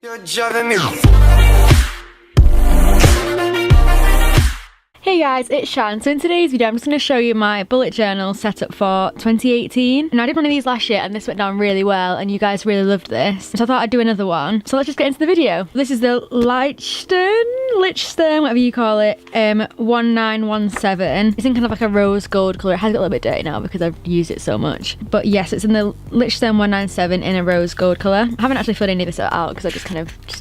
You're driving me. Hey guys, it's Shan. So in today's video, I'm just going to show you my bullet journal setup for 2018. And I did one of these last year and this went down really well and you guys really loved this. So I thought I'd do another one. So let's just get into the video. This is the Lichstern, whatever you call it, 1917. It's in kind of like a rose gold colour. It has got a little bit dirty now because I've used it so much. But yes, it's in the Lichstern 197 in a rose gold colour. I haven't actually filled any of this out because I just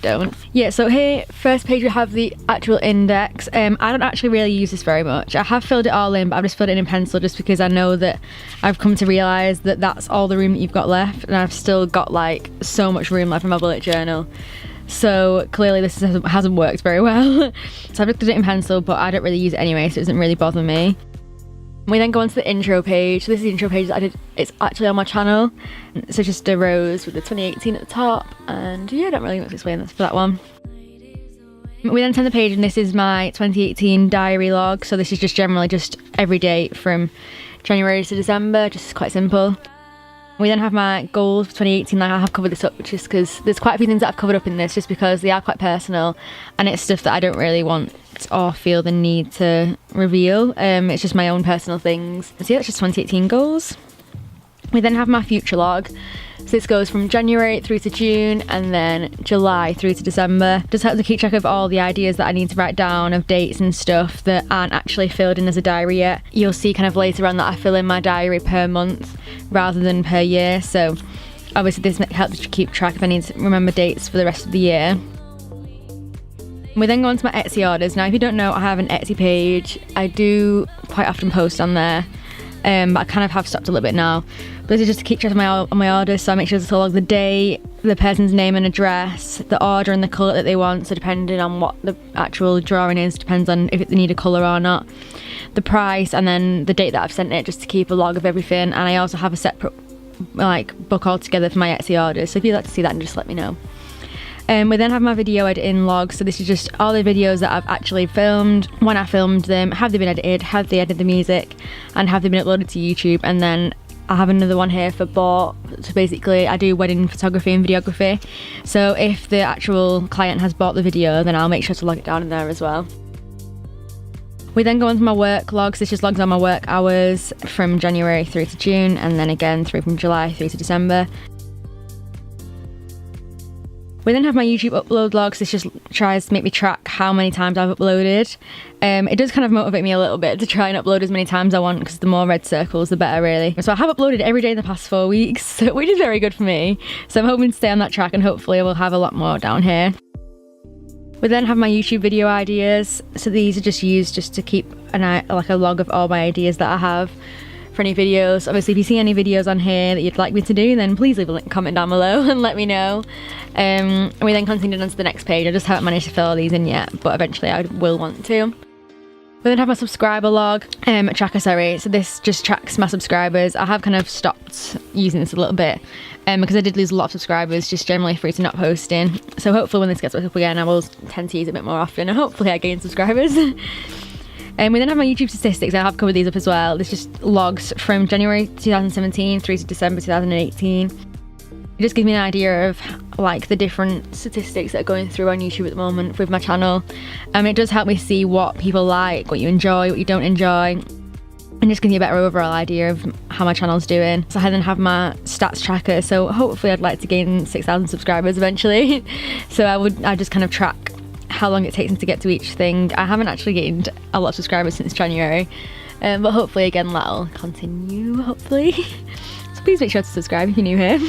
don't. Yeah, so here, first page we have the actual index. I don't actually really use this very much. I have filled it all in, but I've just filled it in pencil just because I know that I've come to realise that that's all the room that you've got left, and I've still got like so much room left in my bullet journal. So clearly this hasn't worked very well. So I've just done it in pencil, but I don't really use it anyway, so it doesn't really bother me. We then go on to the intro page. So this is the intro page that I did. It's actually on my channel. So just a rose with the 2018 at the top, and yeah, I don't really want to explain this for that one. We then turn the page and this is my 2018 diary log. So this is just generally just every day from January to December, just quite simple. We then have my goals for 2018. Like I have covered this up just because there's quite a few things that I've covered up in this just because they are quite personal and it's stuff that I don't really want or feel the need to reveal. It's just my own personal things. So yeah, that's just 2018 goals. We then have my future log. So this goes from January through to June and then July through to December. Just helps to keep track of all the ideas that I need to write down of dates and stuff that aren't actually filled in as a diary yet. You'll see kind of later on that I fill in my diary per month rather than per year. So obviously this helps to keep track if I need to remember dates for the rest of the year. We then go on to my Etsy orders. Now if you don't know, I have an Etsy page. I do quite often post on there. But I kind of have stopped a little bit now. But this is just to keep track of my orders, so I make sure to log the day, the person's name and address, the order and the colour that they want, so depending on what the actual drawing is, depends on if they need a colour or not, the price, and then the date that I've sent it, just to keep a log of everything. And I also have a separate book altogether for my Etsy orders, so if you'd like to see that, just let me know. We then have my video editing log. So this is just all the videos that I've actually filmed, when I filmed them, have they been edited, have they edited the music, and have they been uploaded to YouTube. And then I have another one here for bought. So basically I do wedding photography and videography. So if the actual client has bought the video, then I'll make sure to log it down in there as well. We then go on to my work logs. This just logs on my work hours from January through to June, and then again through from July through to December. We then have my YouTube upload logs. This just tries to make me track how many times I've uploaded. It does kind of motivate me a little bit to try and upload as many times as I want, because the more red circles the better really. So I have uploaded every day in the past 4 weeks, which is very good for me. So I'm hoping to stay on that track and hopefully I will have a lot more down here. We then have my YouTube video ideas. So these are just used just to keep a log of all my ideas that I have for any videos. Obviously if you see any videos on here that you'd like me to do, then please leave a comment down below and let me know. We then continue on to the next page. I just haven't managed to fill all these in yet, but eventually I will want to. We then have my subscriber log, tracker, sorry. So this just tracks my subscribers. I have kind of stopped using this a little bit because I did lose a lot of subscribers just generally through to not posting. So hopefully when this gets back up again, I will tend to use it a bit more often and hopefully I gain subscribers. We then have my YouTube statistics. I have covered these up as well. This just logs from January 2017 through to December 2018. It just gives me an idea of like the different statistics that are going through on YouTube at the moment with my channel. It does help me see what people like, what you enjoy, what you don't enjoy, and just give me a better overall idea of how my channel's doing. So I then have my stats tracker. So hopefully I'd like to gain 6,000 subscribers eventually. So I just kind of track how long it takes me to get to each thing. I haven't actually gained a lot of subscribers since January, but hopefully again that'll continue, hopefully. So please make sure to subscribe if you're new here.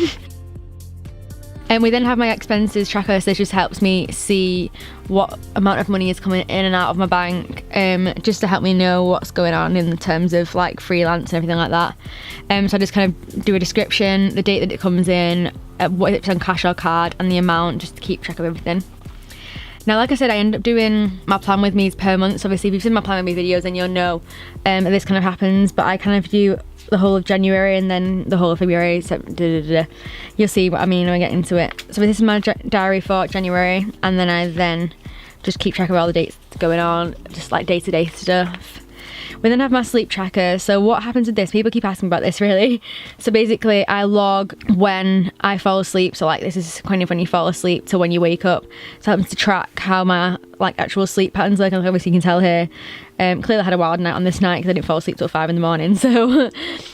And we then have my expenses tracker. So this just helps me see what amount of money is coming in and out of my bank, just to help me know what's going on in terms of like freelance and everything like that. So I just kind of do a description, the date that it comes in, what it's on cash or card, and the amount, just to keep track of everything. Now, like I said, I end up doing my plan with me's per month. So obviously, if you've seen my plan with me videos, then you'll know this kind of happens. But I kind of do the whole of January and then the whole of February. So you'll see what I mean when I get into it. So this is my diary for January, and then I just keep track of all the dates going on, just like day-to-day stuff. We then have my sleep tracker. So what happens with this? People keep asking about this really. So basically I log when I fall asleep. So like this is kind of when you fall asleep to when you wake up. So it happens to track how my like actual sleep patterns look. And obviously you can tell here. Clearly I had a wild night on this night because I didn't fall asleep till 5 in the morning. So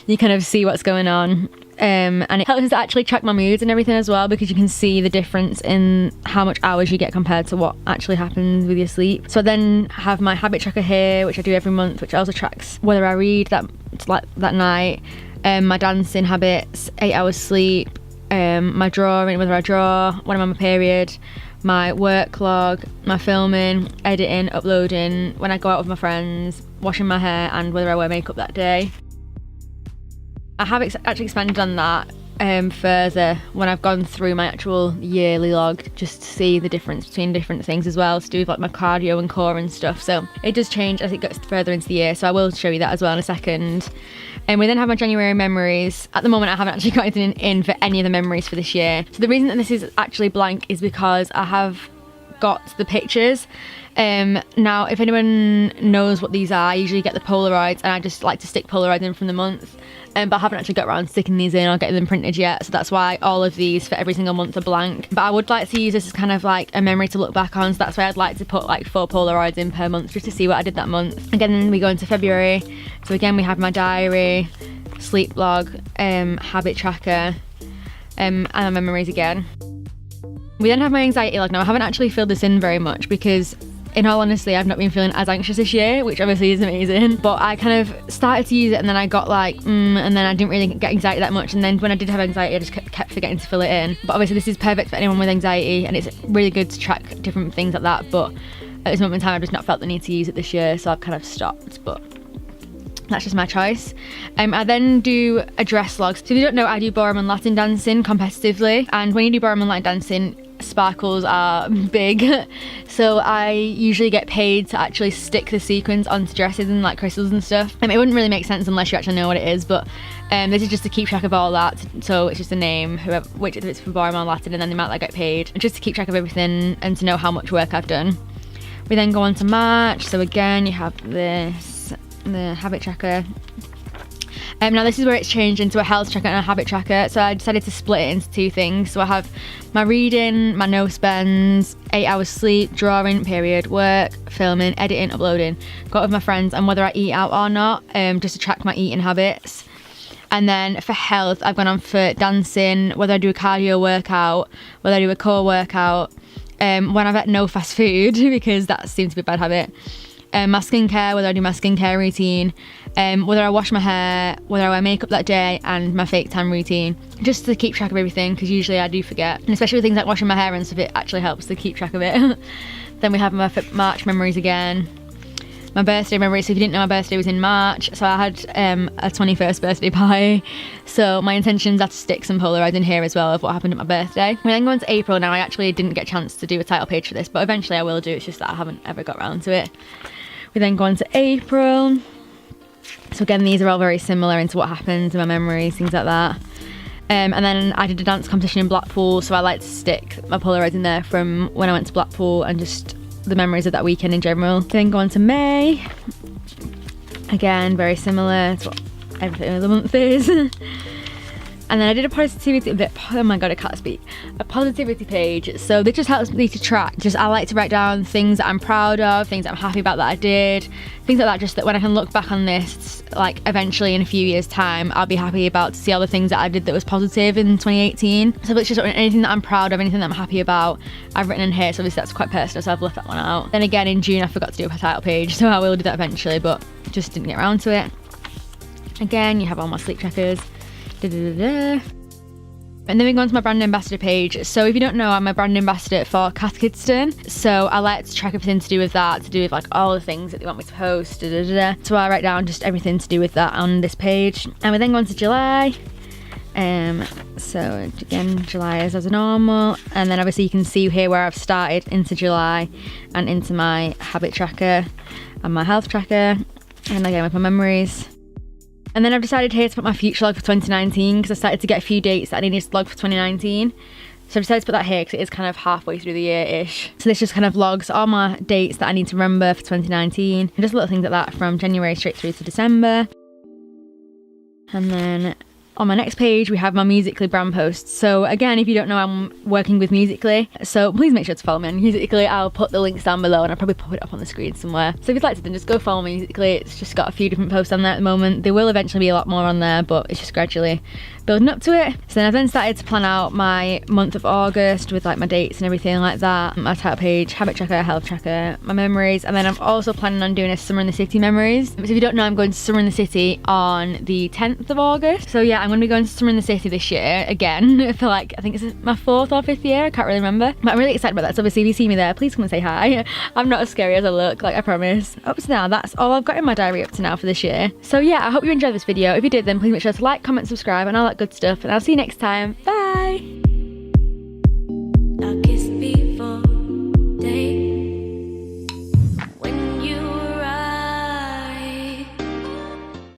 you kind of see what's going on. And it helps us actually track my moods and everything as well, because you can see the difference in how much hours you get compared to what actually happens with your sleep. So I then have my habit tracker here, which I do every month, which also tracks whether I read that night, my dancing habits, 8 hours sleep, my drawing, whether I draw, when I'm on my period, my work log, my filming, editing, uploading, when I go out with my friends, washing my hair, and whether I wear makeup that day. I have actually expanded on that further when I've gone through my actual yearly log, just to see the difference between different things as well, to do with like my cardio and core and stuff. So it does change as it gets further into the year, so I will show you that as well in a second. And we then have my January memories. At the moment I haven't actually got anything in for any of the memories for this year. So the reason that this is actually blank is because I have got the pictures. Now if anyone knows what these are, I usually get the Polaroids, and I just like to stick Polaroids in from the month. But I haven't actually got around to sticking these in or getting them printed yet, so that's why all of these for every single month are blank. But I would like to use this as kind of like a memory to look back on, so that's why I'd like to put like 4 Polaroids in per month, just to see what I did that month. Again, we go into February, so again we have my diary, sleep log, habit tracker, and my memories again. We then have my anxiety log. Now I haven't actually filled this in very much because in all honesty, I've not been feeling as anxious this year, which obviously is amazing. But I kind of started to use it, and then I got like, and then I didn't really get anxiety that much. And then when I did have anxiety, I just kept forgetting to fill it in. But obviously this is perfect for anyone with anxiety, and it's really good to track different things like that. But at this moment in time, I've just not felt the need to use it this year, so I've kind of stopped. But that's just my choice. I then do a dress log. So if you don't know, I do ballroom and Latin dancing competitively. And when you do ballroom and Latin dancing, sparkles are big, so I usually get paid to actually stick the sequins onto dresses and like crystals and stuff. It wouldn't really make sense unless you actually know what it is, but this is just to keep track of all that. So it's just a name, which if it's for ballroom or Latin, and then the amount that I get paid, just to keep track of everything and to know how much work I've done. We then go on to March. So again, you have this, the habit tracker. Now this is where it's changed into a health tracker and a habit tracker, so I decided to split it into 2 things. So I have my reading, my no spends, 8 hours sleep, drawing, period, work, filming, editing, uploading, go out with my friends, and whether I eat out or not, just to track my eating habits. And then for health, I've gone on for dancing, whether I do a cardio workout, whether I do a core workout, when I've had no fast food, because that seems to be a bad habit. My skincare, whether I do my skincare routine, whether I wash my hair, whether I wear makeup that day, and my fake tan routine, just to keep track of everything, because usually I do forget, and especially with things like washing my hair and stuff, it actually helps to keep track of it. Then we have my March memories again, my birthday memories. So if you didn't know, my birthday was in March, so I had a 21st birthday pie, so my intentions are to stick some Polaroids in here as well of what happened at my birthday. We then go into April. Now I actually didn't get a chance to do a title page for this, but eventually I will do, it's just that I haven't ever got around to it. We then go on to April. So again, these are all very similar into what happens in my memories, things like that. And then I did a dance competition in Blackpool, so I like to stick my Polaroids in there from when I went to Blackpool and just the memories of that weekend in general. Then go on to May. Again, very similar to what every other month is. And then I did a positivity bit. Oh my god, I can't speak. A positivity page. So this just helps me to track. I like to write down things that I'm proud of, things that I'm happy about that I did, things like that. Just that when I can look back on this, like eventually in a few years' time, I'll be happy about to see all the things that I did that was positive in 2018. So it's just anything that I'm proud of, anything that I'm happy about, I've written in here. So obviously that's quite personal, so I've left that one out. Then again in June, I forgot to do a title page, so I will do that eventually, but just didn't get around to it. Again, you have all my sleep trackers. And then we go on to my brand ambassador page. So if you don't know, I'm a brand ambassador for Cath Kidston, so I like to track everything to do with that, to do with like all the things that they want me to post. So I write down just everything to do with that on this page. And we then go on to July. So again, July is as normal, and then obviously you can see here where I've started into July and into my habit tracker and my health tracker, and again with my memories. And then I've decided here to put my future log for 2019, because I started to get a few dates that I needed to log for 2019. So I decided to put that here because it is kind of halfway through the year-ish. So this just kind of logs all my dates that I need to remember for 2019. And just little things like that from January straight through to December. And then on my next page, we have my Musical.ly brand posts. So again, if you don't know, I'm working with Musical.ly. So please make sure to follow me on Musical.ly. I'll put the links down below and I'll probably pop it up on the screen somewhere. So if you'd like to, then just go follow Musical.ly. It's just got a few different posts on there at the moment. There will eventually be a lot more on there, but it's just gradually building up to it. So then I've then started to plan out my month of August with like my dates and everything like that. My title page, habit tracker, health tracker, my memories. And then I'm also planning on doing a Summer in the City memories. So if you don't know, I'm going to Summer in the City on the 10th of August. So yeah, I'm going to be going to Summer in the City this year again for like, I think it's my 4th or 5th year. I can't really remember. But I'm really excited about that. So obviously if you see me there, please come and say hi. I'm not as scary as I look, like I promise. Up to now, that's all I've got in my diary up to now for this year. So yeah, I hope you enjoyed this video. If you did, then please make sure to like, comment, subscribe and all that good stuff. And I'll see you next time. Bye!